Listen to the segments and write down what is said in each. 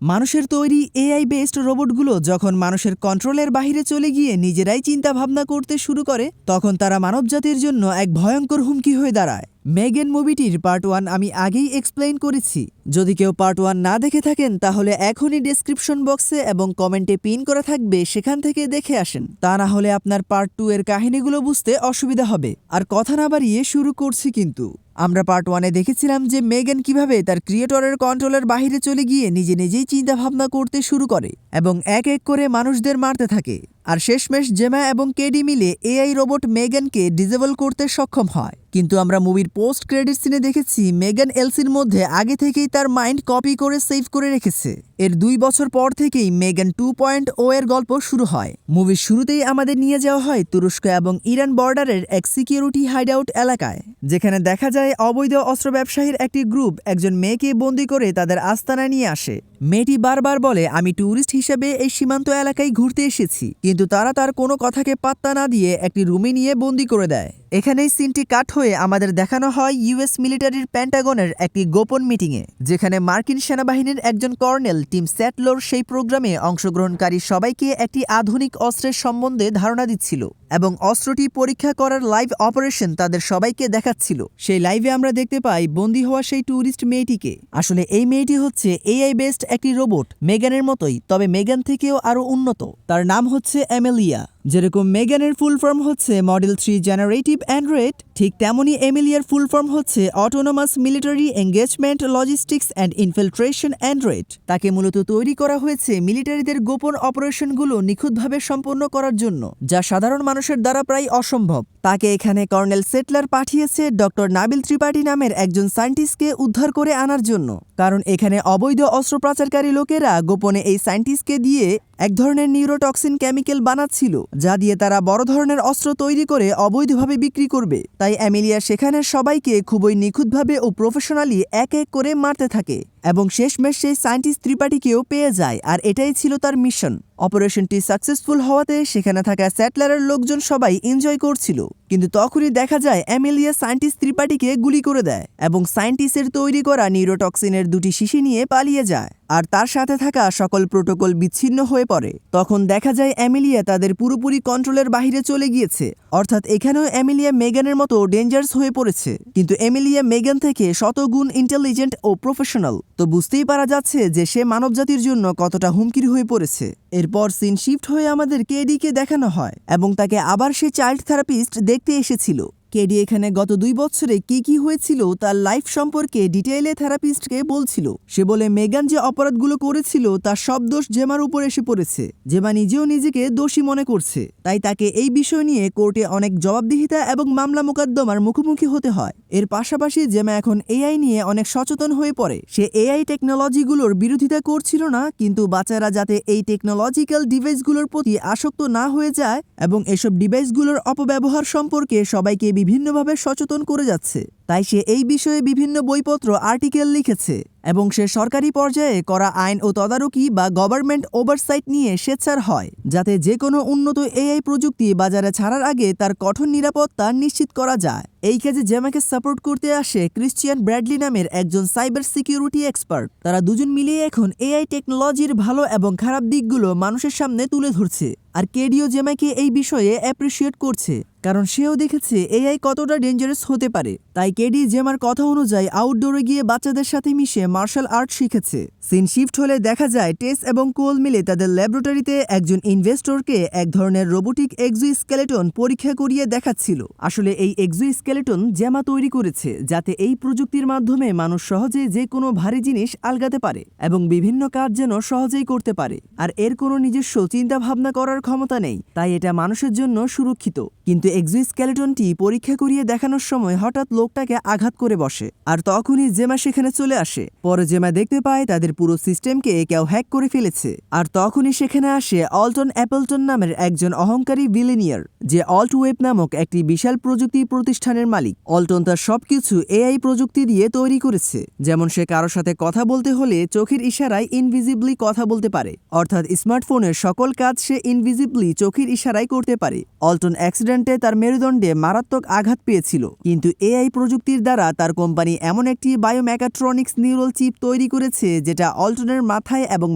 মানুষের তৈরি AI based রোবটগুলো যখন মানুষের কন্ট্রোলের বাইরে চলে গিয়ে নিজেরাই চিন্তা ভাবনা করতে শুরু করে তখন তারা মানবজাতির জন্য এক ভয়ঙ্কর হুমকি হয়ে দাঁড়ায়। মেগান মুভিটির পার্ট 1 আমি আগেই এক্সপ্লেইন করেছি। যদি কেউ পার্ট 1 না দেখে থাকেন তাহলে এখনই ডেসক্রিপশন বক্সে এবং কমেন্টে পিন করা থাকবে, সেখান থেকে দেখে আসেন। তা না হলে আপনার পার্ট 2 এর কাহিনীগুলো বুঝতে অসুবিধা হবে। আর কথা না বাড়িয়ে শুরু করছি। কিন্তু আমরা পার্ট 1-এ দেখেছিলাম যে মেগান কিভাবে তার ক্রিয়েটরের কন্ট্রোলের বাইরে চলে গিয়ে নিজেই চিন্তা ভাবনা করতে শুরু করে এবং এক এক করে মানুষদের মারতে থাকে। আর শেষমেশ জেমা এবং কেডি মিলে এআই রোবট মেগানকে ডিসেবল করতে সক্ষম হয়। কিন্তু আমরা মুভির পোস্ট ক্রেডিট সিনে দেখেছি মেগান এলসির মধ্যে আগে থেকেই তার মাইন্ড কপি করে সেভ করে রেখেছে। এর 2 বছর পর থেকেই মেগান 2.0 এর গল্প শুরু হয়। মুভির শুরুতেই আমাদের নিয়ে যাওয়া হয় তুরস্ক এবং ইরান বর্ডারের এক সিকিউরিটি হাইডআউট এলাকায়, যেখানে দেখা যায় অবৈধ অস্ত্র ব্যবসায়ীর একটি গ্রুপ একজন মেয়েকে বন্দি করে তাদের আস্তানায় নিয়ে আসে। মেয়েটি বারবার বলে, আমি ট্যুরিস্ট হিসেবে এই সীমান্ত এলাকায় ঘুরতে এসেছি, কিন্তু তারা তার কোনো কথাকে পাত্তা না দিয়ে একটি রুমে নিয়ে বন্দি করে দেয়। এখানেই সিনটি কাট হয়ে আমাদের দেখানো হয় ইউএস মিলিটারির প্যান্টাগনের একটি গোপন মিটিংয়ে, যেখানে মার্কিন সেনাবাহিনীর একজন কর্নেল টিম স্যাটলোর সেই প্রোগ্রামে অংশগ্রহণকারী সবাইকে একটি আধুনিক অস্ত্রের সম্বন্ধে ধারণা দিচ্ছিল এবং অস্ত্রটি পরীক্ষা করার লাইভ অপারেশন তাদের সবাইকে দেখাচ্ছিল। সেই লাইভে আমরা দেখতে পাই বন্দী হওয়া সেই ট্যুরিস্ট মেয়েটিকে। আসলে এই মেয়েটি হচ্ছে এআই বেসড একটি রোবট, মেগানের মতোই, তবে মেগান থেকেও আরও উন্নত। তার নাম হচ্ছে এমিলিয়া। যেরকম মেগানের ফুল ফর্ম হচ্ছে মডেল 3 জেনারেটিভ অ্যান্ড্রয়েড, ঠিক তেমনই এমিলিয়ার ফুল ফর্ম হচ্ছে autonomous military engagement logistics and infiltration Android. তাকে মূলত তৈরি করা হয়েছে মিলিটারিদের গোপন অপারেশনগুলো নিখুঁতভাবে সম্পন্ন করার জন্য, যা সাধারণ মানুষের দ্বারা প্রায় অসম্ভব। তাকে এখানে কর্নেল সেটলার পাঠিয়েছে ডক্টর নাবিল ত্রিপাঠী নামের একজন সায়েন্টিস্টকে উদ্ধার করে আনার জন্য, কারণ এখানে অবৈধ অস্ত্র পাচারকারী লোকেরা গোপনে এই সায়েন্টিস্টকে দিয়ে এক ধরনের নিউরোটক্সিন কেমিক্যাল বানাচ্ছিল, যা দিয়ে তারা বড় ধরনের অস্ত্র তৈরি করে অবৈধভাবে বিক্রি করবে। তাই এমিলিয়া সেখানের সবাইকে খুবই নিখুঁতভাবে ও প্রফেশনালি এক এক করে মারতে থাকে এবং শেষমেশ সেই সায়েন্টিস্ট ত্রিপাঠীকেও পেয়ে যায়। আর এটাই ছিল তার মিশন। অপারেশনটি সাকসেসফুল হওয়াতে সেখানে থাকা স্যাটলারের লোকজন সবাই এনজয় করছিল, কিন্তু তখনই দেখা যায় এমিলিয়া সায়েন্টিস্ট ত্রিপাঠীকে গুলি করে দেয় এবং সায়েন্টিস্টের তৈরি করা নিউরোটক্সিনের 2টি শিশি নিয়ে পালিয়ে যায়। আর তার সাথে থাকা সকল প্রোটোকল বিচ্ছিন্ন হয়ে পড়ে। তখন দেখা যায় এমিলিয়া তাদের পুরোপুরি কন্ট্রোলের বাইরে চলে গিয়েছে, অর্থাৎ এখানেও এমিলিয়া মেগানের মতো ডেঞ্জারাস হয়ে পড়েছে। কিন্তু এমিলিয়া মেগান থেকে শতগুণ ইন্টেলিজেন্ট ও প্রফেশনাল, তো বুঝতেই পারা যাচ্ছে যে সে মানবজাতির জন্য কতটা হুমকির হয়ে পড়েছে। এরপর সিন শিফট হয়ে আমাদের কেডিকে দেখানো হয় এবং তাকে আবার সে চাইল্ড থেরাপিস্ট দেখতে এসেছিল। কেডি এখানে গত 2 বছরে কি হয়েছিল তার লাইফ সম্পর্কে ডিটেইলে থেরাপিস্টকে বলছিল। সে বলে মেগান যে অপরাধগুলো করেছিল তার সব দোষ জেমার উপর এসে পড়েছে। জেমা নিজেও নিজেকে দোষী মনে করছে, তাই তাকে এই বিষয় নিয়ে কোর্টে অনেক জবাবদিহিতা এবং মামলা মোকদ্দমার মুখোমুখি হতে হয়। এর পাশাপাশি জেমা এখন এআই নিয়ে অনেক সচেতন হয়ে পড়ে। সে এআই টেকনোলজিগুলোর বিরোধিতা করছিল না, কিন্তু বাচ্চারা যাতে এই টেকনোলজিক্যাল ডিভাইসগুলোর প্রতি আসক্ত না হয়ে যায় এবং এসব ডিভাইসগুলোর অপব্যবহার সম্পর্কে সবাইকে বিভিন্নভাবে সচেতন করে যাচ্ছে। তাই সে এই বিষয়ে বিভিন্ন বইপত্র আর্টিকেল লিখেছে এবং সে সরকারি পর্যায়ে করা আইন ও তদারকি বা গভর্নমেন্ট ওভারসাইট নিয়ে সোচ্চার হয়, যাতে যে কোনো উন্নত এআই প্রযুক্তি বাজারে ছাড়ার আগে তার কঠোর নিরাপত্তা নিশ্চিত করা যায়। এই কাজে জেমাকে সাপোর্ট করতে আসে ক্রিশ্চিয়ান ব্র্যাডলি নামের একজন সাইবার সিকিউরিটি এক্সপার্ট। তারা দুজন মিলিয়ে এখন এআই টেকনোলজির ভালো এবং খারাপ দিকগুলো মানুষের সামনে তুলে ধরছে। আর কেডিও জেমাকে এই বিষয়ে অ্যাপ্রিসিয়েট করছে, কারণ সেও দেখেছে এআই কতটা ডেঞ্জারাস হতে পারে। তাই কেডি জেমার কথা অনুযায়ী আউটডোরে গিয়ে বাচ্চাদের সাথে মিশে মার্শাল আর্ট শিখেছে। সিন শিফট হলে দেখা যায় টেস এবং কোল মিলে তাদের ল্যাবরেটরিতে একজন ইনভেস্টরকে এক ধরনের রোবোটিক এক্সোস্কেলেটন পরীক্ষা করিয়ে দেখাচ্ছিল। আসলে এই এক্সোস্কেলেটন জেমা তৈরি করেছে, যাতে এই প্রযুক্তির মাধ্যমে মানুষ সহজে যে কোনো ভারী জিনিস আলগাতে পারে এবং বিভিন্ন কাজ যেন সহজেই করতে পারে। আর এর কোনো নিজস্ব চিন্তা ভাবনা করার ক্ষমতা নেই, তাই এটা মানুষের জন্য সুরক্ষিত। কিন্তু এক্সোস্কেলেটনটি পরীক্ষা করিয়ে দেখানোর সময় হঠাৎ লোকটাকে আঘাত করে বসে, আর তখনই জেমা সেখানে চলে আসে। পরে জেমা দেখতে পায় তাদের পুরো সিস্টেমকে কেউ হ্যাক করে ফেলেছে। আর তখনই সেখানে আসে অল্টন অ্যাপলটন নামের একজন অহংকারী বিলিনিয়ার, যে অল্ট ওয়েব নামক একটি বিশাল প্রযুক্তি প্রতিষ্ঠানের মালিক। অল্টন তার সবকিছু এআই প্রযুক্তি দিয়ে তৈরি করেছে, যেমন সে কারোর সাথে কথা বলতে হলে চোখের ইশারায় ইনভিজিবলি কথা বলতে পারে, অর্থাৎ স্মার্টফোনের সকল কাজ সে ইনভিজিবলি চোখের ইশারায় করতে পারে। অল্টন অ্যাক্সিডেন্টে তার মেরুদণ্ডে মারাত্মক আঘাত পেয়েছিল, কিন্তু এআই প্রযুক্তির দ্বারা তার কোম্পানি এমন একটি বায়োমেকাট্রনিক্স নিউরাল চিপ তৈরি করেছে যেটা যা অল্টনের মাথায় এবং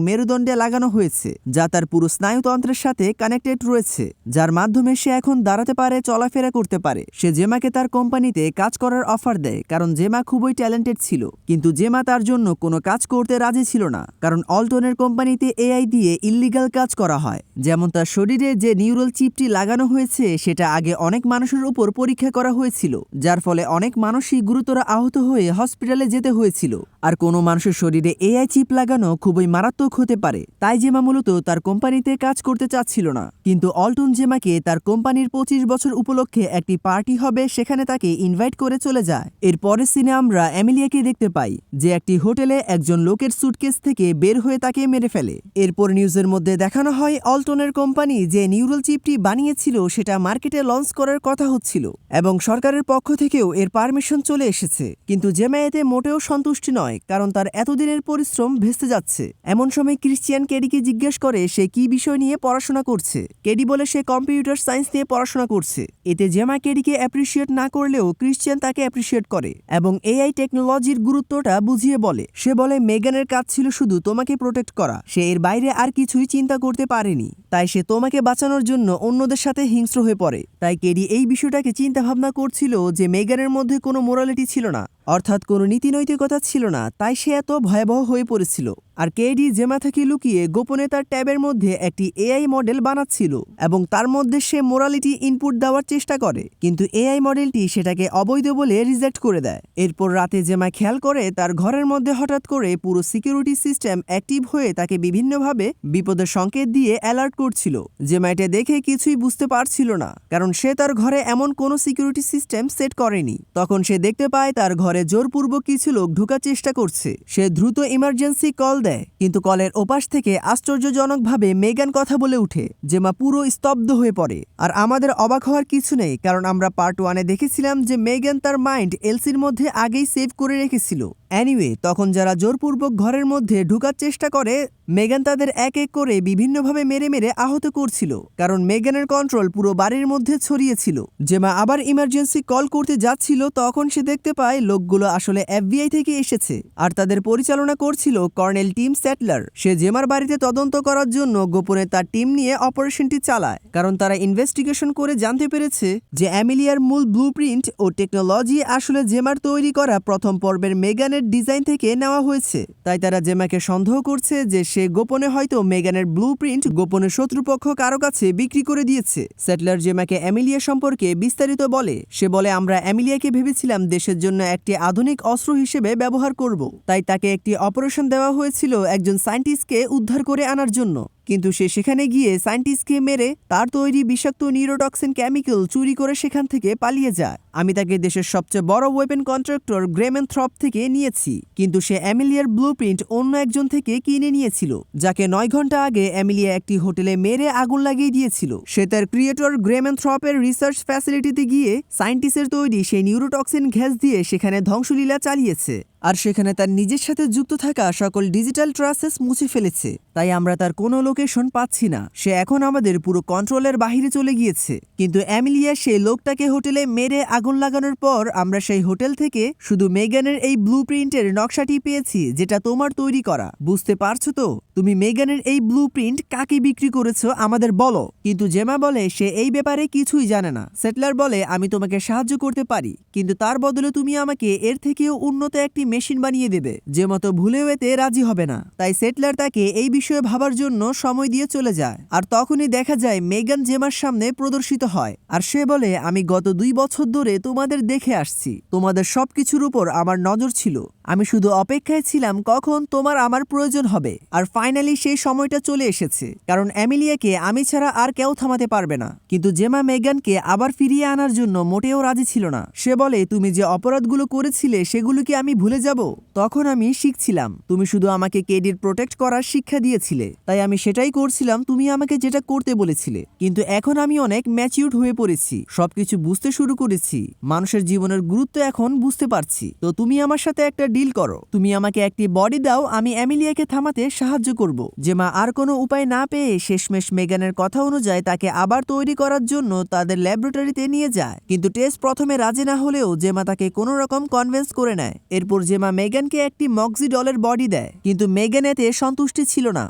মেরুদণ্ডে লাগানো হয়েছে, যা তার পুরো স্নায়ুতন্ত্রের সাথে কানেক্টেড রয়েছে, যার মাধ্যমে সে এখন দাঁড়াতে পারে, চলাফেরা করতে পারে। সে জেমাকে তার কোম্পানিতে কাজ করার অফার দেয় কারণ জেমা খুবই ট্যালেন্টেড ছিল, কিন্তু জেমা তার জন্য কোনো কাজ করতে রাজি ছিল না, কারণ অল্টনের কোম্পানিতে এআই দিয়ে ইল্লিগাল কাজ করা হয়। যেমন তার শরীরে যে নিউরাল চিপটি লাগানো হয়েছে সেটা আগে অনেক মানুষের উপর পরীক্ষা করা হয়েছিল, যার ফলে অনেক মানুষই গুরুতর আহত হয়ে হসপিটালে যেতে হয়েছিল। আর কোনো মানুষের শরীরে এআই চিপ লাগানো খুবই মারাত্মক হতে পারে, তাই জেমা মূলত তার কোম্পানিতে কাজ করতে চাচ্ছিল না। কিন্তু অল্টন জেমাকে তার কোম্পানির 25 বছর উপলক্ষে একটি পার্টি হবে, সেখানে তাকে ইনভাইট করে চলে যায়। এর পরের সিনে আমরা এমিলিয়াকে দেখতে পাই, যে একটি হোটেলে একজন লোকের সুটকেস থেকে বের হয়ে তাকে মেরে ফেলে। এরপর নিউজের মধ্যে দেখানো হয় অল্টনের কোম্পানি যে নিউরাল চিপটি বানিয়েছিল সেটা মার্কেটে লঞ্চ করার কথা হচ্ছিল এবং সরকারের পক্ষ থেকেও এর পারমিশন চলে এসেছে। কিন্তু জেমা এতে মোটেও সন্তুষ্টি নয়, কারণ তার এতদিনের পরিশ্রম ভেস্তে যাচ্ছে। এমন সময় ক্রিশ্চিয়ান কেডিকে জিজ্ঞেস করে সে কি বিষয় নিয়ে পড়াশোনা করছে। কেডি বলে সে কম্পিউটার সায়েন্স নিয়ে পড়াশোনা করছে। এতে জেমা কেডিকে অ্যাপ্রিসিয়েট না করলেও ক্রিশ্চিয়ান তাকে অ্যাপ্রিসিয়েট করে এবং এআই টেকনোলজির গুরুত্বটা বুঝিয়ে বলে। সে বলে মেগানের কাজ ছিল শুধু তোমাকে প্রোটেক্ট করা, সে এর বাইরে আর কিছুই চিন্তা করতে পারেনি, তাই সে তোমাকে বাঁচানোর জন্য অন্যদের সাথে হিংস্র হয়ে পড়ে। তাই কেডি এই বিষয়টাকে চিন্তা ভাবনা করছিল যে মেগানের মধ্যে কোনো মোরালিটি ছিল না, অর্থাৎ কোনো নীতিনৈতিকতা ছিল না, তাই সে এত ভয়াবহ হয়ে পড়েছিল। আর কেডি জেমা থেকে লুকিয়ে গোপনে তার ট্যাবের মধ্যে একটি এআই মডেল বানাচ্ছিল এবং তার মধ্যে সে মোরালিটি ইনপুট দেওয়ার চেষ্টা করে, কিন্তু এআই মডেলটি সেটাকে অবৈধ বলে রিজেক্ট করে দেয়। এরপর রাতে জেমা খেয়াল করে তার ঘরের মধ্যে হঠাৎ করে পুরো সিকিউরিটি সিস্টেম অ্যাক্টিভ হয়ে তাকে বিভিন্নভাবে বিপদের সংকেত দিয়ে অ্যালার্ট করছিল। জেমা এটা দেখে কিছুই বুঝতে পারছিল না, কারণ সে তার ঘরে এমন কোনো সিকিউরিটি সিস্টেম সেট করেনি। তখন সে দেখতে পায় তার ঘরে জোরপূর্বক কিছু লোক ঢোকার চেষ্টা করছে। সে দ্রুত ইমার্জেন্সি কল দেয়, কিন্তু কলের ওপাশ থেকে আশ্চর্যজনকভাবে মেগান কথা বলে উঠে। জেমা পুরো স্তব্ধ হয়ে পড়ে। আর আমাদের অবাক হওয়ার কিছু নেই, কারণ আমরা পার্ট 1-এ দেখেছিলাম যে মেগান তার মাইন্ড এলসির মধ্যে আগেই সেভ করে রেখেছিল। এনিওয়ে, তখন যারা জোরপূর্বক ঘরের মধ্যে ঢোকার চেষ্টা করে, মেগান তাদের এক এক করে বিভিন্নভাবে মেরে মেরে আহত করছিল, কারণ মেগানের কন্ট্রোল পুরো বাড়ির মধ্যে ছড়িয়েছিল। জেমা আবার ইমার্জেন্সি কল করতে যাচ্ছিল, তখন সে দেখতে পায় লোকগুলো আসলে এফবিআই থেকে এসেছে, আর তাদের পরিচালনা করছিল কর্নেল টিম স্যাটলার। সে জেমার বাড়িতে তদন্ত করার জন্য গোপনে তার টিম নিয়ে অপারেশনটি চালায়, কারণ তারা ইনভেস্টিগেশন করে জানতে পেরেছে যে এমিলিয়ার মূল ব্লুপ্রিন্ট ও টেকনোলজি আসলে জেমার তৈরি করা প্রথম পর্বের মেগানের ডিজাইন থেকে নেওয়া হয়েছে। তাই তারা জেমাকে সন্দেহ করছে যে সে গোপনে হয়তো মেগানের ব্লুপ্রিন্ট গোপনে শত্রুপক্ষ কারো কাছে বিক্রি করে দিয়েছে। স্যাটলার জেমাকে এমিলিয়া সম্পর্কে বিস্তারিত বলে। সে বলে, আমরা এমিলিয়াকে ভেবেছিলাম দেশের জন্য একটি আধুনিক অস্ত্র হিসেবে ব্যবহার করব, তাই তাকে একটি অপারেশন দেওয়া হয়েছিল একজন সায়েন্টিস্টকে উদ্ধার করে আনার জন্য, কিন্তু সে সেখানে গিয়ে সায়েন্টিস্টকে মেরে তার তৈরি বিষাক্ত নিউরোটক্সিন কেমিক্যাল চুরি করে সেখান থেকে পালিয়ে যায়। আমি তাকে দেশের সবচেয়ে বড় ওয়েপেন কন্ট্রাক্টর গ্রেমেন থ্রপ থেকে নিয়েছি, কিন্তু সে এমিলিয়ার ব্লুপ্রিন্ট অন্য একজন থেকে কিনে নিয়েছিল, যাকে 9 ঘন্টা আগে এমিলিয়া একটি হোটেলে মেরে আগুন লাগিয়ে দিয়েছিল। সে তার ক্রিয়েটর গ্রেমেন থ্রপের রিসার্চ ফ্যাসিলিটিতে গিয়ে সায়েন্টিস্টের তৈরি সেই নিউরোটক্সিন গ্যাস দিয়ে সেখানে ধ্বংসলীলা চালিয়েছে, আর সেখানে তার নিজের সাথে যুক্ত থাকা সকল ডিজিটাল ট্রাসেস মুছে ফেলেছে। তাই আমরা তার কোনো লোকেশন পাচ্ছি না। সে এখন আমাদের পুরো কন্ট্রোলের বাহিরে চলে গিয়েছে। কিন্তু এমিলিয়া সেই লোকটাকে হোটেলে মেরে আগুন লাগানোর পর আমরা সেই হোটেল থেকে শুধু মেগানের এই ব্লুপ্রিন্টের নকশাটি পেয়েছি, যেটা তোমার তৈরি করা। বুঝতে পারছো তো? তুমি মেগানের এই ব্লুপ্রিন্ট কাকে বিক্রি করেছো আমাদের বলো। কিন্তু জেমা বলে সে এই ব্যাপারে কিছুই জানে না। সেটলার বলে, আমি তোমাকে সাহায্য করতে পারি, কিন্তু তার বদলে তুমি আমাকে এর থেকেও উন্নত একটি মেশিন বানিয়ে দেবে। জেমা তো ভুলেও এতে রাজি হবে না। তাই সেটলার তাকে এই বিষয়ে ভাবার জন্য সময় দিয়ে চলে যায়। আর তখনই দেখা যায় মেগান জেমার সামনে প্রদর্শিত হয়, আর সে বলে, আমি গত 2 বছর ধরে তোমাদের দেখে আসছি। তোমাদের সবকিছুর উপর আমার নজর ছিল। আমি শুধু অপেক্ষায় ছিলাম কখন তোমার আমার প্রয়োজন হবে। আর ফাইনালি সেই সময়টা চলে এসেছে, কারণ এমিলিয়াকে আমি ছাড়া আর কেউ থামাতে পারবে না। কিন্তু জেমা মেগানকে আবার ফিরিয়ে আনার জন্য মোটেও রাজি ছিল না। সে বলে, তুমি যে অপরাধগুলো করেছিলে সেগুলো কি আমি ভুলে যাব? তখন আমি শিখছিলাম। তুমি শুধু আমাকে কেডির প্রোটেক্ট করার শিক্ষা দিয়েছিলে, তাই আমি সেটাই করছিলাম তুমি আমাকে যেটা করতে বলেছিলে। কিন্তু এখন আমি অনেক ম্যাচিউরড হয়ে পড়েছি, সবকিছু বুঝতে শুরু করেছি। মানুষের জীবনের গুরুত্ব এখন বুঝতে পারছি। তো তুমি আমার সাথে একটা ডিল করো, তুমি আমাকে একটি বডি দাও, আমি অ্যামেলিয়াকে থামাতে সাহায্য করব। জেমা আর কোনো উপায় না পেয়ে শেষমেশ মেগানের কথা অনুযায়ী তাকে আবার তৈরি করার জন্য তাদের ল্যাবরেটরিতে নিয়ে যায়। কিন্তু টেস প্রথমে রাজি না হলেও জেমা তাকে কোনো রকম কনভিন্স করে নেয়। এরপর জেমা মেগানকে একটি মক্সি ডলের বডি দেয়, কিন্তু মেগান এতে সন্তুষ্টি ছিল না।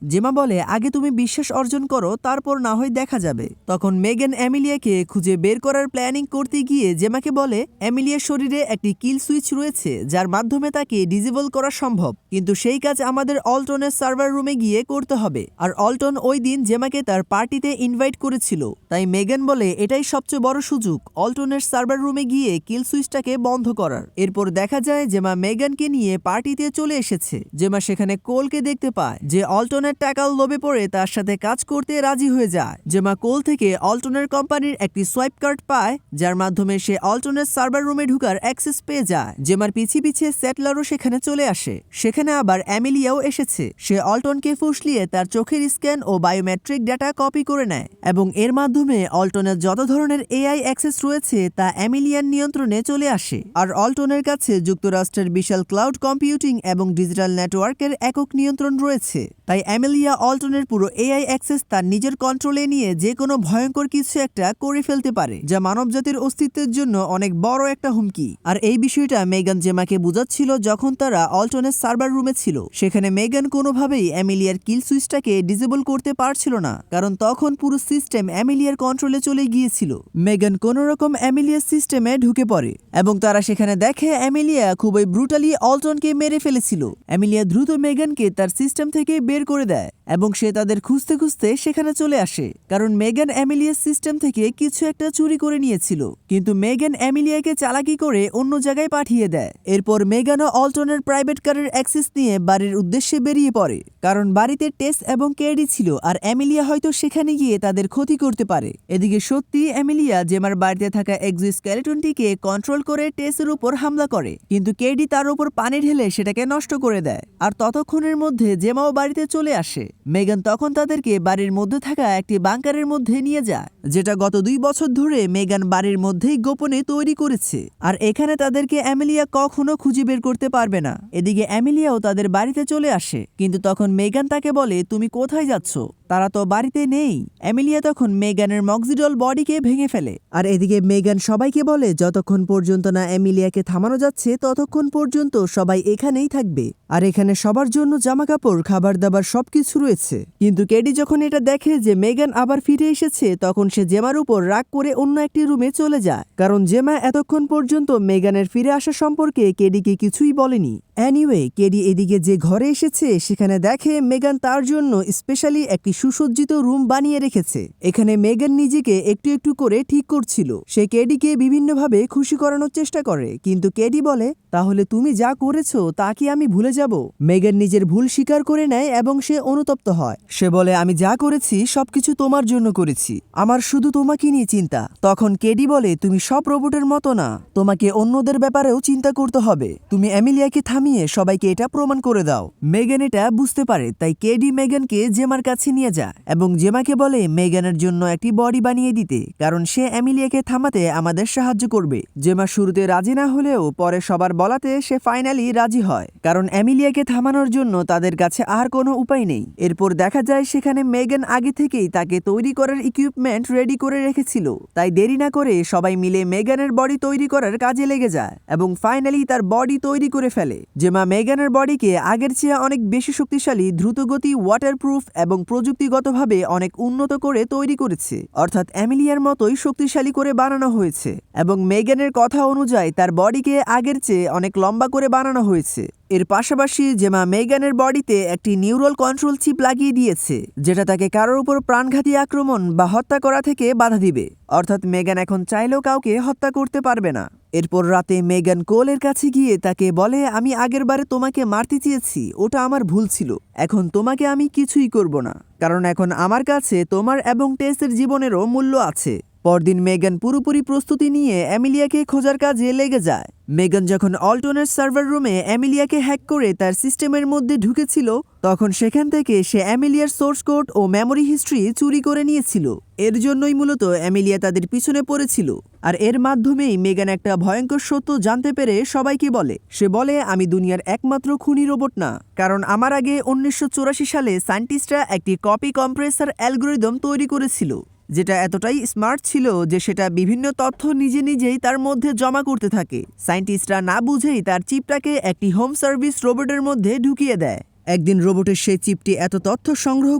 জেমা বলে, আগে তুমি বিশ্বাস অর্জন করো, তারপর না হয় দেখা যাবে। তখন মেগান অ্যামেলিয়াকে খুঁজে বের করার প্ল্যানিং করতে গিয়ে জেমাকে বলে অ্যামেলিয়ার শরীরে একটি কিল সুইচ রয়েছে যার মাধ্যমে তাকে ডিজেবল করা সম্ভব, কিন্তু সেই কাজ আমাদের অল্টনের সার্ভার রুমে গিয়ে করতে হবে। আর অল্টন ওই দিন জেমাকে তার পার্টিতে ইনভাইট করেছিল, তাই মেগান বলে এটাই সবচেয়ে বড় সুযোগ অল্টনের সার্ভার রুমে গিয়ে কিল সুইচটাকে বন্ধ করার। এরপর দেখা যায় জেমা মেগানকে নিয়ে পার্টিতে চলে এসেছে। জেমা সেখানে কোলকে দেখতে পায়, যে অল্টনের টাকার লোভে পড়ে তার সাথে কাজ করতে রাজি হয়ে যায়। জেমা কোল থেকে অল্টনের কোম্পানির একটি সোয়াইপ কার্ড পায়, যার মাধ্যমে সে অল্টনের সার্ভার রুমে ঢুকার অ্যাক্সেস পেয়ে যায়। জেমার পিছে পিছে সেটলারও সেখানে চলে আসে। সেখানে আবার অ্যামেলিয়াও এসেছে। সে অল্টনকে ফুসলিয়ে তার চোখের স্ক্যান ও বায়োমেট্রিক ডেটা কপি করে নেয় এবং এর মাধ্যমে অল্টনের যত ধরনের এআই অ্যাক্সেস রয়েছে তা অ্যামেলিয়ার নিয়ন্ত্রণে চলে আসে। আর অল্টনের কাছে যুক্তরাষ্ট্রের বিশাল ক্লাউড কম্পিউটিং এবং ডিজিটাল নেটওয়ার্কের একক নিয়ন্ত্রণ রয়েছে, তাই অ্যামেলিয়া অল্টনের পুরো এআই অ্যাক্সেস তার নিজের কন্ট্রোলে নিয়ে যে কোনো ভয়ঙ্কর কিছু একটা করে ফেলতে পারে, যা মানবজাতির অস্তিত্বের জন্য অনেক বড় একটা হুমকি। আর এই বিষয়টা মেগান জেমাকে বুঝাচ্ছিল যখন তারা অল্টনের সার্ভার রুমে ছিল। সেখানে মেগান কোনোভাবেই অ্যামেলিয়ার কিল সুইচটাকে ডিসেবল করতে পারছিল না, কারণ তখন পুরো সিস্টেম অ্যামেলিয়ার কন্ট্রোলে চলে গিয়েছিল। মেগান কোনো রকম অ্যামেলিয়ার সিস্টেমে ঢুকে পড়ে এবং তারা সেখানে দেখে অ্যামেলিয়া খুবই ব্রুটালি অল্টনকে মেরে ফেলেছিল। অ্যামেলিয়া দ্রুত মেগানকে তার সিস্টেম থেকে বের করে দেয় এবং সে তাদের খুঁজতে খুঁজতে সেখানে চলে আসে, কারণ মেগান অ্যামেলিয়ার সিস্টেম থেকে কিছু একটা চুরি করে নিয়েছিল। কিন্তু মেগান অ্যামেলিয়াকে চালাকি করে অন্য জায়গায় পাঠিয়ে দেয়। এরপর মেগানও অল্টনের প্রাইভেট কারের অ্যাক্সেস নিয়ে বাড়ির উদ্দেশ্যে বেরিয়ে পড়ে, কারণ বাড়িতে টেস এবং কেডি ছিল আর অ্যামেলিয়া হয়তো সেখানে গিয়ে তাদের ক্ষতি করতে পারে। এদিকে সত্যি অ্যামেলিয়া জেমার বাড়িতে থাকা এক্সোস্কেলেটনটিকে কন্ট্রোল করে টেসের উপর হামলা করে, কিন্তু কেডি তার উপর পানি ঢেলে সেটাকে নষ্ট করে দেয়। আর ততক্ষণের মধ্যে জেমাও বাড়িতে চলে আসে। মেগান তখন তাদেরকে বাড়ির মধ্যে থাকা একটি বাংকারের মধ্যে নিয়ে যায়, যেটা গত 2 বছর ধরে মেগান বাড়ির মধ্যেই গোপনে তৈরি করেছে। আর এখানে তাদেরকে অ্যামেলিয়া কখনো খুঁজে বের করতে পারবে না। এদিকে অ্যামেলিয়াও তাদের বাড়িতে চলে আসে, কিন্তু তখন মেগান তাকে বলে, তুমি কোথায় যাচ্ছ? তারা তো বাড়িতে নেই। অ্যামেলিয়া তখন মেগানের মক্সিডল বডিকে ভেঙে ফেলে। আর এদিকে মেগান সবাইকে বলে যতক্ষণ পর্যন্ত না অ্যামেলিয়াকে থামানো যাচ্ছে ততক্ষণ পর্যন্ত সবাই এখানেই থাকবে, আর এখানে সবার জন্য জামাকাপড়, খাবার দাবার সবকিছু রয়েছে। কিন্তু কেডি যখন এটা দেখে যে মেগান আবার ফিরে এসেছে, তখন সে জেমার উপর রাগ করে অন্য একটি রুমে চলে যায়, কারণ জেমা এতক্ষণ পর্যন্ত মেগানের ফিরে আসা সম্পর্কে কেডিকে কিছুই বলেনি। এনিওয়ে, কেডি এদিকে যে ঘরে এসেছে সেখানে দেখে মেগান তার জন্য স্পেশালি একটি সুসজ্জিত রুম বানিয়ে রেখেছে। এখানে মেগান নিজেকে একটু একটু করে ঠিক করছিল। সে কেডিকে বিভিন্নভাবে খুশি করানোর চেষ্টা করে, কিন্তু কেডি বলে, তাহলে তুমি যা করেছো তা কি আমি ভুলে যাব? মেগান নিজের ভুল স্বীকার করে নেয় এবং সে অনুতপ্ত হয়। সে বলে, আমি যা করেছি সবকিছু তোমার জন্য করেছি, আমার শুধু তোমাকে নিয়ে চিন্তা। তখন কেডি বলে, তুমি সব রোবটের মতো না, তোমাকে অন্যদের ব্যাপারেও চিন্তা করতে হবে। তুমি অ্যামেলিয়াকে থামিয়ে সবাইকে এটা প্রমাণ করে দাও। মেগান এটা বুঝতে পারে, তাই কেডি মেগানকে জেমার কাছে নিয়ে যায় এবং জেমাকে বলে মেগানের জন্য একটি বডি বানিয়ে দিতে, কারণ সে অ্যামেলিয়াকে থামাতে আমাদের সাহায্য করবে। জেমা শুরুতে রাজি না হলেও পরে সবার বলাতে সে ফাইনালি রাজি হয়, কারণ অ্যামেলিয়াকে থামানোর জন্য তাদের কাছে আর কোনো উপায় নেই। এরপর দেখা যায় সেখানে মেগান আগে থেকেই তাকে তৈরি করার ইকুইপমেন্ট রেডি করে রেখেছিল, তাই দেরি না করে সবাই মিলে মেগানের বডি তৈরি করার কাজে লেগে যায় এবং ফাইনালি তার বডি তৈরি করে ফেলে। জেমা মেগানের বডিকে আগের চেয়ে অনেক বেশি শক্তিশালী, দ্রুতগতি, ওয়াটারপ্রুফ এবং প্রযুক্তিগতভাবে অনেক উন্নত করে তৈরি করেছে, অর্থাৎ অ্যামেলিয়ার মতোই শক্তিশালী করে বানানো হয়েছে। এবং মেগানের কথা অনুযায়ী তার বডিকে আগের চেয়ে অনেক লম্বা করে বানানো হয়েছে। এর পাশাপাশি জেমা মেগানের বডিতে একটি নিউরাল কন্ট্রোল চিপ লাগিয়ে দিয়েছে, যেটা তাকে কারোর উপর প্রাণঘাতী আক্রমণ বা হত্যা করা থেকে বাধা দিবে, অর্থাৎ মেগান এখন চাইলেও কাউকে হত্যা করতে পারবে না। এরপর রাতে মেগান কোলের কাছে গিয়ে তাকে বলে, আমি আগেরবারে তোমাকে মারতে চেয়েছি, ওটা আমার ভুল ছিল। এখন তোমাকে আমি কিছুই করব না, কারণ এখন আমার কাছে তোমার এবং টেসের জীবনেরও মূল্য আছে। পরদিন মেগান পুরোপুরি প্রস্তুতি নিয়ে এমিলিয়াকে খোঁজার কাজে লেগে যায়। মেগান যখন অল্টনের সার্ভার রুমে এমিলিয়াকে হ্যাক করে তার সিস্টেমের মধ্যে ঢুকেছিল, তখন সেখান থেকে সে এমিলিয়ার সোর্স কোড ও মেমোরি হিস্ট্রি চুরি করে নিয়েছিল। এর জন্যই মূলত এমিলিয়া তাদের পিছনে পড়েছিল। আর এর মাধ্যমেই মেগান একটা ভয়ঙ্কর সত্য জানতে পেরে সবাইকে বলে। সে বলে, আমি দুনিয়ার একমাত্র খুনি রোবট না, কারণ আমার আগে 1984 সালে সায়েন্টিস্টরা একটি কপি কম্প্রেসার অ্যালগোরিদম তৈরি করেছিল, যেটা এতটাই স্মার্ট ছিল যে সেটা বিভিন্ন তথ্য নিজে নিজেই তার মধ্যে জমা করতে থাকে। সায়েন্টিস্টরা না বুঝেই তার চিপটাকে একটি হোম সার্ভিস রোবটের মধ্যে ঢুকিয়ে দেয়। একদিন রোবটের সেই চিপটি এত তথ্য সংগ্রহ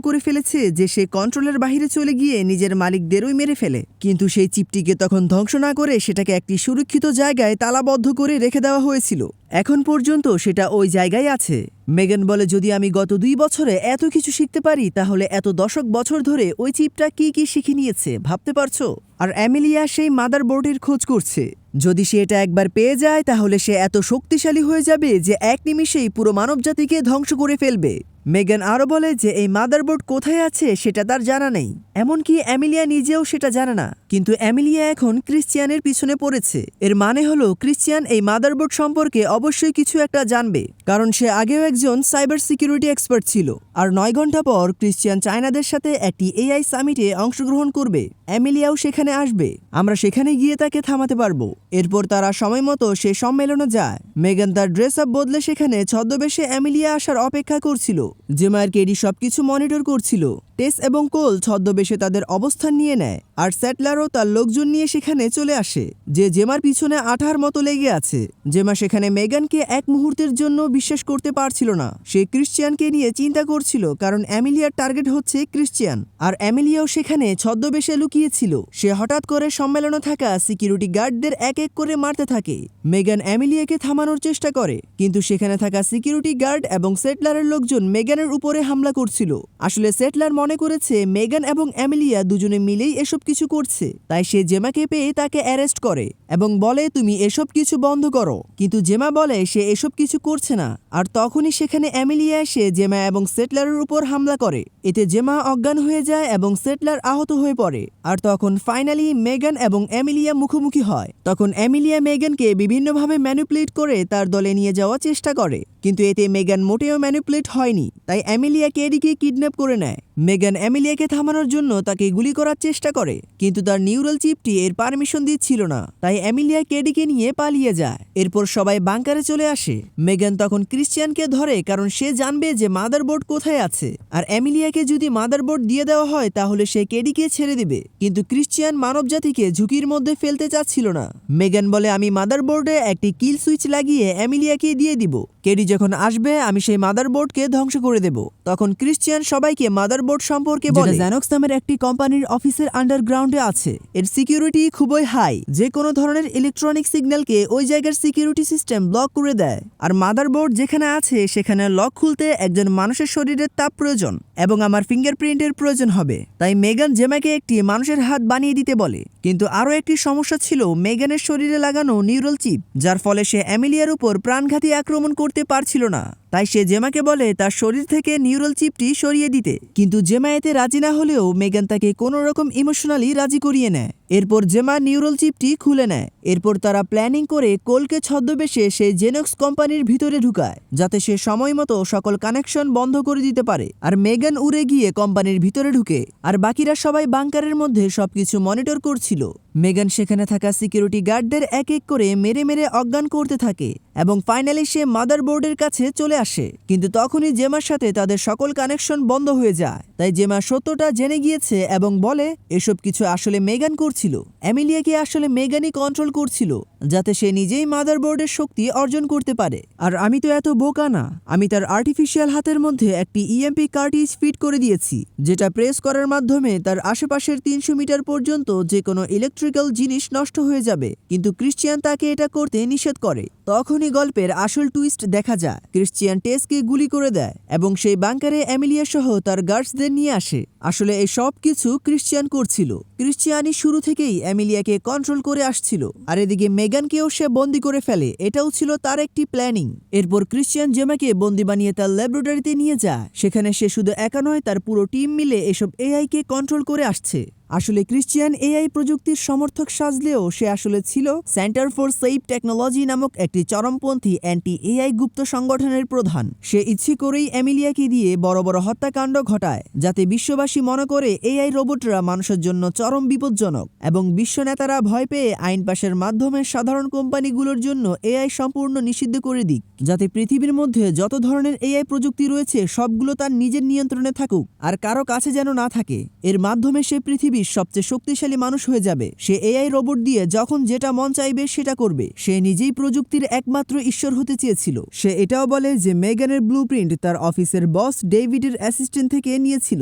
করে ফেলেছে যে সে কন্ট্রোলের বাইরে চলে গিয়ে নিজের মালিকদেরই মেরে ফেলে। কিন্তু সেই চিপটিকে তখন ধ্বংস না করে সেটাকে একটি সুরক্ষিত জায়গায় তালাবদ্ধ করে রেখে দেওয়া হয়েছিল। এখন পর্যন্ত সেটা ওই জায়গায় আছে। মেগান বলে, যদি আমি গত 2 বছরে এত কিছু শিখতে পারি, তাহলে এত দশক বছর ধরে ওই চিপটা কি কি শিখে নিয়েছে ভাবতে পারছো? আর এমিলিয়া সেই মাদারবোর্ডের খোঁজ করছে। যদি সে এটা একবার পেয়ে যায়, তাহলে সে এত শক্তিশালী হয়ে যাবে যে এক নিমিষেই পুরো মানবজাতিকে ধ্বংস করে ফেলবে। মেগান আরও বলে যে এই মাদারবোর্ড কোথায় আছে সেটা তার জানা নেই, এমনকি এমিলিয়া নিজেও সেটা জানে না। কিন্তু এমিলিয়া এখন ক্রিশ্চিয়ানের পিছনে পড়েছে। এর মানে হলো ক্রিশ্চিয়ান এই মাদারবোর্ড সম্পর্কে অবশ্যই কিছু একটা জানবে, কারণ সে আগেও একজন সাইবার সিকিউরিটি এক্সপার্ট ছিল। আর 9 ঘন্টা পর ক্রিশ্চিয়ান চায়নাদের সাথে একটি এআই সামিটে অংশগ্রহণ করবে। এমিলিয়াও সেখানে আসবে। আমরা সেখানে গিয়ে তাকে থামাতে পারবো। এরপর তারা সময় মতো সে সম্মেলনে যায়। মেগান তার ড্রেস আপ বদলে সেখানে ছদ্মবেশে এমিলিয়া আসার অপেক্ষা করছিল। জেমা আর কেডি সবকিছু মনিটর করছিল। টেস এবং কোল ছদ্মবেশে তাদের অবস্থান নিয়ে নেয়। আর স্যাটলারও তার লোকজন নিয়ে সেখানে চলে আসে, যে জেমার পিছনে আঠার মতো লেগে আছে। জেমা সেখানে মেগানকে এক মুহূর্তের জন্য বিশ্বাস করতে পারছিল না। সে ক্রিশ্চিয়ানকে নিয়ে চিন্তা করছিল, কারণ এমিলিয়ার টার্গেট হচ্ছে ক্রিশ্চিয়ান। আর এমিলিয়াও সেখানে ছদ্মবেশে লুকিয়েছিল। সে হঠাৎ করে সম্মেলনে থাকা সিকিউরিটি গার্ডদের এক এক করে মারতে থাকে। মেগান এমিলিয়াকে থামানোর চেষ্টা করে, কিন্তু সেখানে থাকা সিকিউরিটি গার্ড এবং সেটলারের লোকজন মেগানের উপরে হামলা করছিল। আসলে সেটলার মনে করেছে মেগান এবং এমিলিয়া দুজনে মিলেই এসব কিছু করছে, তাই সে জেমাকে পেয়ে তাকে অ্যারেস্ট করে এবং বলে, তুমি এসব কিছু বন্ধ করো। কিন্তু জেমা বলে সে এসব কিছু করছে না। আর তখনই সেখানে এমিলিয়া এসে জেমা এবং সেটলারের উপর হামলা করে। এতে জেমা অজ্ঞান হয়ে যায় এবং সেটলার আহত হয়ে পড়ে। আর তখন ফাইনালি মেগান এবং এমিলিয়া মুখোমুখি হয়। তখন এমিলিয়া মেগানকে বিভিন্নভাবে ম্যানিপুলেট করে তার দলে নিয়ে যাওয়ার চেষ্টা করে, কিন্তু এতে মেগান মোটেও ম্যানিপুলেট হয়নি। তাই এমিলিয়া কেডিকে কিডন্যাপ করে নেয়। মেগান এমিলিয়াকে থামানোর জন্য তাকে গুলি করার চেষ্টা করে, কিন্তু তার নিউরাল চিপটি এর পারমিশন দিচ্ছিল না। তাই এমিলিয়া কেডিকে নিয়ে পালিয়ে যায়। এরপর সবাই বাংকারে চলে আসে। মেগান তখন ক্রিশ্চিয়ানকে ধরে, কারণ সে জানবে যে মাদারবোর্ড কোথায় আছে। আর এমিলিয়াকে যদি মাদারবোর্ড দিয়ে দেওয়া হয়, তাহলে সে কেডিকে ছেড়ে দিবে। কিন্তু ক্রিশ্চিয়ান মানবজাতিকে ঝুঁকির মধ্যে ফেলতে চাচ্ছিল না। মেগান বলে, আমি মাদারবোর্ডে একটি কিল সুইচ লাগিয়ে এমিলিয়াকে দিয়ে দিব। কেডি যখন আসবে, আমি সেই মাদারবোর্ডকে ধ্বংস করে দেব। তখন ক্রিশ্চিয়ান সবাইকে মাদারবোর্ড সম্পর্কে বলে, জ্যানক্স নামের একটি কোম্পানির অফিসের আন্ডারগ্রাউন্ডে আছে। এর সিকিউরিটি খুবই হাই, যে কোনো ধরনের ইলেকট্রনিক সিগন্যালকে ওই জায়গার সিকিউরিটি সিস্টেম ব্লক করে দেয়। আর মাদারবোর্ড যেখানে আছে সেখানে লক খুলতে একজন মানুষের শরীরের তাপ প্রয়োজন এবং আমার ফিঙ্গারপ্রিন্টের প্রয়োজন হবে। তাই মেগান জেমাকে একটি মানুষের হাত বানিয়ে দিতে বলে। কিন্তু আরও একটি সমস্যা ছিল মেগানের শরীরে লাগানো নিউরাল চিপ, যার ফলে সে এমিলিয়ার উপর প্রাণঘাতী আক্রমণ করতে পারছিল না। তাই সে জেমাকে বলে তার শরীর থেকে নিউরাল চিপটি সরিয়ে দিতে। কিন্তু জেমা এতে রাজি না হলেও মেগান তাকে কোনো রকম ইমোশনালি রাজি করিয়ে নেয়। এরপর জেমা নিউরাল চিপটি খুলে নেয়। এরপর তারা প্ল্যানিং করে কোলকে ছদ্মবেশে সেই জেনক্স কোম্পানির ভিতরে ঢুকায়, যাতে সে সময় মতো সকল কানেকশন বন্ধ করে দিতে পারে। আর মেগান উড়ে গিয়ে কোম্পানির ভিতরে ঢুকে, আর বাকিরা সবাই বাংকারের মধ্যে সবকিছু মনিটর করছিল। মেগান সেখানে থাকা সিকিউরিটি গার্ডদের এক এক করে মেরে মেরে অজ্ঞান করতে থাকে এবং ফাইনালি সে মাদারবোর্ডের কাছে চলে আসে। কিন্তু তখনই জেমার সাথে তাদের সকল কানেকশন বন্ধ হয়ে যায়। তাই জেমা সত্যটা জেনে গিয়েছে এবং বলে এসব কিছু আসলে মেগান করছিল। এমিলিয়াকে আসলে মেগানই কন্ট্রোল করছিল, যাতে সে নিজেই মাদারবোর্ডের শক্তি অর্জন করতে পারে। আর আমি তো এত বোকা না, আমি তার আর্টিফিশিয়াল হাতের মধ্যে একটি ইএমপি কার্টিজ ফিট করে দিয়েছি, যেটা প্রেস করার মাধ্যমে তার আশেপাশের 300 মিটার পর্যন্ত যে কোনো ইলেকট্রিক্যাল জিনিস নষ্ট হয়ে যাবে। কিন্তু ক্রিশ্চিয়ান তাকে এটা করতে নিষেধ করে। তখনই গল্পের আসল টুইস্ট দেখা যায়। ক্রিশ্চিয়ান টেসকে গুলি করে দেয় এবং সেই বাংকারে এমিলিয়া সহ তার গার্ডসদের নিয়ে আসে। আসলে এই সব কিছু ক্রিশ্চিয়ান করছিল। ক্রিশ্চিয়ানই শুরু থেকেই এমিলিয়াকে কন্ট্রোল করে আসছিল। আর এদিকে মেগানকেও সে বন্দি করে ফেলে, এটাও ছিল তার একটি প্ল্যানিং। এরপর ক্রিশ্চিয়ান জেমাকে বন্দি বানিয়ে তার ল্যাবরেটরিতে নিয়ে যায়। সেখানে সে শুধু একা নয়, তার পুরো টিম মিলে এসব এআই কে কন্ট্রোল করে আসছে। আসলে ক্রিশ্চিয়ান এআই প্রযুক্তির সমর্থক সাজলেও সে আসলে ছিল সেন্টার ফর সেফ টেকনোলজি নামক একটি চরমপন্থী অ্যান্টি এআই গুপ্ত সংগঠনের প্রধান। সে ইচ্ছে করেই এমিলিয়াকে দিয়ে বড় বড় হত্যাকাণ্ড ঘটায়, যাতে বিশ্ববাসী মনে করে এআই রোবটরা মানুষের জন্য চরম বিপজ্জনক, এবং বিশ্ব নেতারা ভয় পেয়ে আইন পাশের মাধ্যমে সাধারণ কোম্পানিগুলোর জন্য এআই সম্পূর্ণ নিষিদ্ধ করে দিক, যাতে পৃথিবীর মধ্যে যত ধরনের এআই প্রযুক্তি রয়েছে সবগুলো তার নিজের নিয়ন্ত্রণে থাকুক আর কারো কাছে যেন না থাকে। এর মাধ্যমে সে পৃথিবীর সবচেয়ে শক্তিশালী মানুষ হয়ে যাবে। সে এআই রোবট দিয়ে যখন যেটা মন চাইবে সেটা করবে। সে নিজেই প্রযুক্তির একমাত্র ঈশ্বর হতে চেয়েছিল। সে এটাও বলে যে মেগানের ব্লুপ্রিন্ট তার অফিসের বস ডেভিডের অ্যাসিস্ট্যান্ট থেকে নিয়েছিল।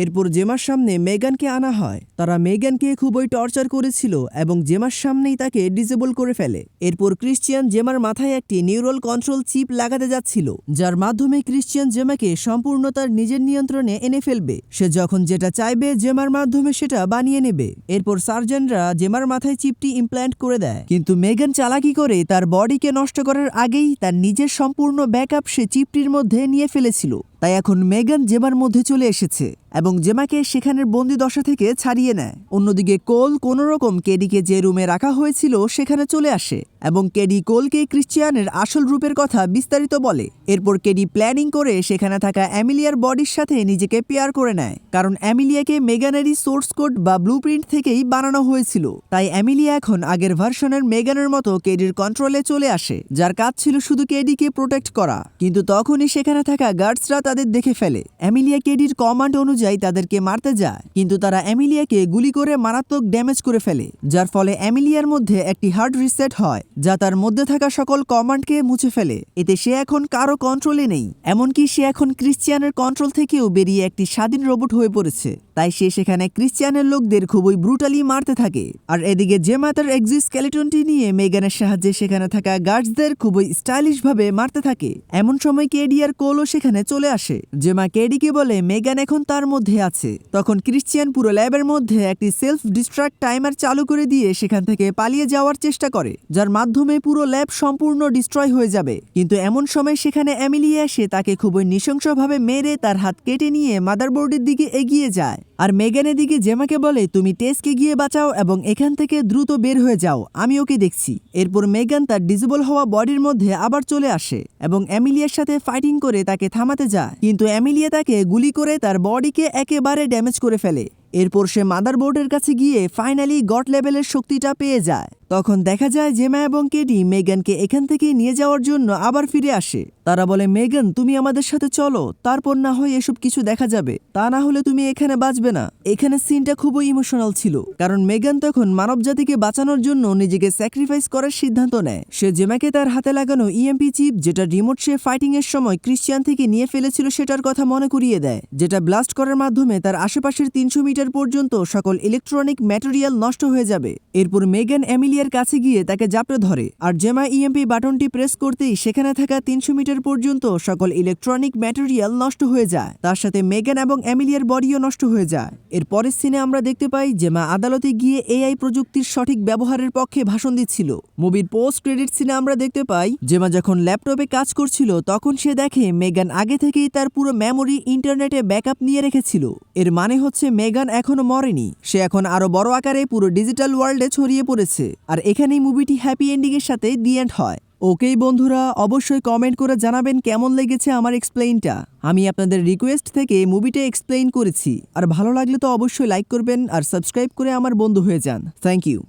এরপর জেমার সামনে মেগানকে আনা হয়। তারা মেগানকে খুবই টর্চার করেছিল এবং জেমার সামনেই তাকে ডিসেবল করে ফেলে। এরপর ক্রিশ্চিয়ান জেমার মাথায় একটি নিউরাল কন্ট্রোল চিপ লাগাতে যাচ্ছিল, যার মাধ্যমে ক্রিশ্চিয়ান জেমাকে সম্পূর্ণ তার নিজের নিয়ন্ত্রণে এনে ফেলবে। সে যখন যেটা চাইবে জেমার মাধ্যমে সেটা বানিয়ে নেবে। এরপর সার্জনরা জেমার মাথায় চিপটি ইমপ্ল্যান্ট করে দেয়, কিন্তু মেগান চালাকি করে তার বডিকে নষ্ট করার আগেই তার নিজের সম্পূর্ণ ব্যাকআপ সে চিপটির মধ্যে নিয়ে ফেলেছিল। তাই এখন মেগান জেমার মধ্যে চলে এসেছে এবং জেমাকে সেখানের বন্দি দশা থেকে ছাড়িয়ে নেয়। অন্যদিকে কোল কোনোরকম কেডিকে যে রুমে রাখা হয়েছিল সেখানে চলে আসে এবং কেডি কোলকে ক্রিশ্চিয়ানের আসল রূপের কথা বিস্তারিত বলে। এরপর কেডি প্ল্যানিং করে সেখানে থাকা অ্যামিলিয়ার বডির সাথে নিজেকে পেয়ার করে নেয়, কারণ অ্যামিলিয়াকে মেগানেরই সোর্স কোড বা ব্লুপ্রিন্ট থেকেই বানানো হয়েছিল। তাই অ্যামিলিয়া এখন আগের ভার্সনের মেগানের মতো কেডির কন্ট্রোলে চলে আসে, যার কাজ ছিল শুধু কেডিকে প্রোটেক্ট করা। কিন্তু তখনই সেখানে থাকা গার্ডসরা তাদের দেখে ফেলে। অ্যামিলিয়া কেডির কমান্ড অনুযায়ী তাদেরকে মারতে যায়, কিন্তু তারা অ্যামিলিয়াকে গুলি করে মারাত্মক ড্যামেজ করে ফেলে, যার ফলে অ্যামিলিয়ার মধ্যে একটি হার্ড রিসেট হয়, যা তার মধ্যে থাকা সকল কমান্ডকে মুছে ফেলে। এতে সে এখন কারো কন্ট্রোলে নেই, এমনকি সে এখন ক্রিশ্চিয়ানের কন্ট্রোল থেকেও বেরিয়ে একটি স্বাধীন রোবট হয়ে পড়েছে। তাই সে সেখানে ক্রিশ্চিয়ানের লোকদের খুবই ব্রুটালি মারতে থাকে। আর এদিকে জেমা তার এক্সিস্কেলেটনটি নিয়ে মেগানের সাহায্যে সেখানে থাকা গার্ডসদের খুবই স্টাইলিশ ভাবে মারতে থাকে। এমন সময় কেডি আর কোলও সেখানে চলে আসে। জেমা কেডিকে বলে মেগান এখন তার মধ্যে আছে। তখন ক্রিশ্চিয়ান পুরো ল্যাবের মধ্যে একটি সেলফ ডিস্ট্রাক্ট টাইমার চালু করে দিয়ে সেখান থেকে পালিয়ে যাওয়ার চেষ্টা করে, যার মাধ্যমে পুরো ল্যাব সম্পূর্ণ ডিস্ট্রয় হয়ে যাবে। কিন্তু এমন সময় সেখানে অ্যামিলিয়া এসে তাকে খুবই নৃশংসভাবে মেরে তার হাত কেটে নিয়ে মাদারবোর্ডের দিকে এগিয়ে যায়। আর মেগানের দিকে জেমাকে বলে, তুমি টেসকে গিয়ে বাঁচাও এবং এখান থেকে দ্রুত বের হয়ে যাও, আমি ওকে দেখছি। এরপর মেগান তার ডিসেবল হওয়া বডির মধ্যে আবার চলে আসে এবং অ্যামিলিয়ার সাথে ফাইটিং করে তাকে থামাতে যায়, কিন্তু অ্যামিলিয়া তাকে গুলি করে তার বডিকে একেবারে ড্যামেজ করে ফেলে। এরপর সে মাদারবোর্ডের কাছে গিয়ে ফাইনালি গড লেভেলের শক্তিটা পেয়ে যায়। তখন দেখা যায় জেমা এবং কেডি মেগানকে এখান থেকে নিয়ে যাওয়ার জন্য আবার ফিরে আসে। তারা বলে, মেগান তুমি আমাদের সাথে চলো, তারপর না হয় এসব কিছু দেখা যাবে, তা না হলে তুমি এখানে বাঁচবে না। এখানে সিনটা খুবই ইমোশনাল ছিল, কারণ মেগান তখন মানবজাতিকে বাঁচানোর জন্য নিজেকে স্যাক্রিফাইস করার সিদ্ধান্ত নেয়। সে জেমাকে তার হাতে লাগানো ইএমপি চিপ, যেটা রিমোট সে ফাইটিং এর সময় ক্রিশ্চিয়ান থেকে নিয়ে ফেলেছিল, সেটার কথা মনে করিয়ে দেয়, যেটা ব্লাস্ট করার মাধ্যমে তার আশেপাশের 300 মিটার পর্যন্ত সকল ইলেকট্রনিক ম্যাটেরিয়াল নষ্ট হয়ে যাবে। এরপর মেগান অ্যামিলিয়ার কাছে গিয়ে তাকে জাপটে ধরে, আর জেমা ইএমপি বাটনটি প্রেস করতেই সেখানে থাকা 300 মিটার পর্যন্ত সকল ইলেকট্রনিক ম্যাটেরিয়াল নষ্ট হয়ে যায়। তার সাথে মেগান এবং অ্যামিলিয়ার বডিও নষ্ট হয়ে যায়। এর পরের সিনে আমরা দেখতে পাই জেমা আদালতে গিয়ে এআই প্রযুক্তির সঠিক ব্যবহারের পক্ষে ভাষণ দিচ্ছিল। মুভির পোস্ট ক্রেডিট সিনে আমরা দেখতে পাই জেমা যখন ল্যাপটপে কাজ করছিল তখন সে দেখে মেগান আগে থেকেই তার পুরো মেমোরি ইন্টারনেটে ব্যাকআপ নিয়ে রেখেছিল। এর মানে হচ্ছে মেগান এখনো মরেনি, সে এখন আরো বড় আকারে পুরো ডিজিটাল ওয়ার্ল্ডে ছড়িয়ে পড়েছে। আর এখানেই মুভিটি হ্যাপি এন্ডিং এর সাথে দি এন্ড হয়। ওকেই বন্ধুরা, অবশ্যই কমেন্ট করে জানাবেন কেমন লেগেছে আমার এক্সপ্লেইনটা। আমি আপনাদের রিকোয়েস্ট থেকে মুভিটা এক্সপ্লেইন করেছি। আর ভালো লাগলে তো অবশ্যই লাইক করবেন আর সাবস্ক্রাইব করে আমার বন্ধু হয়ে যান। Thank you.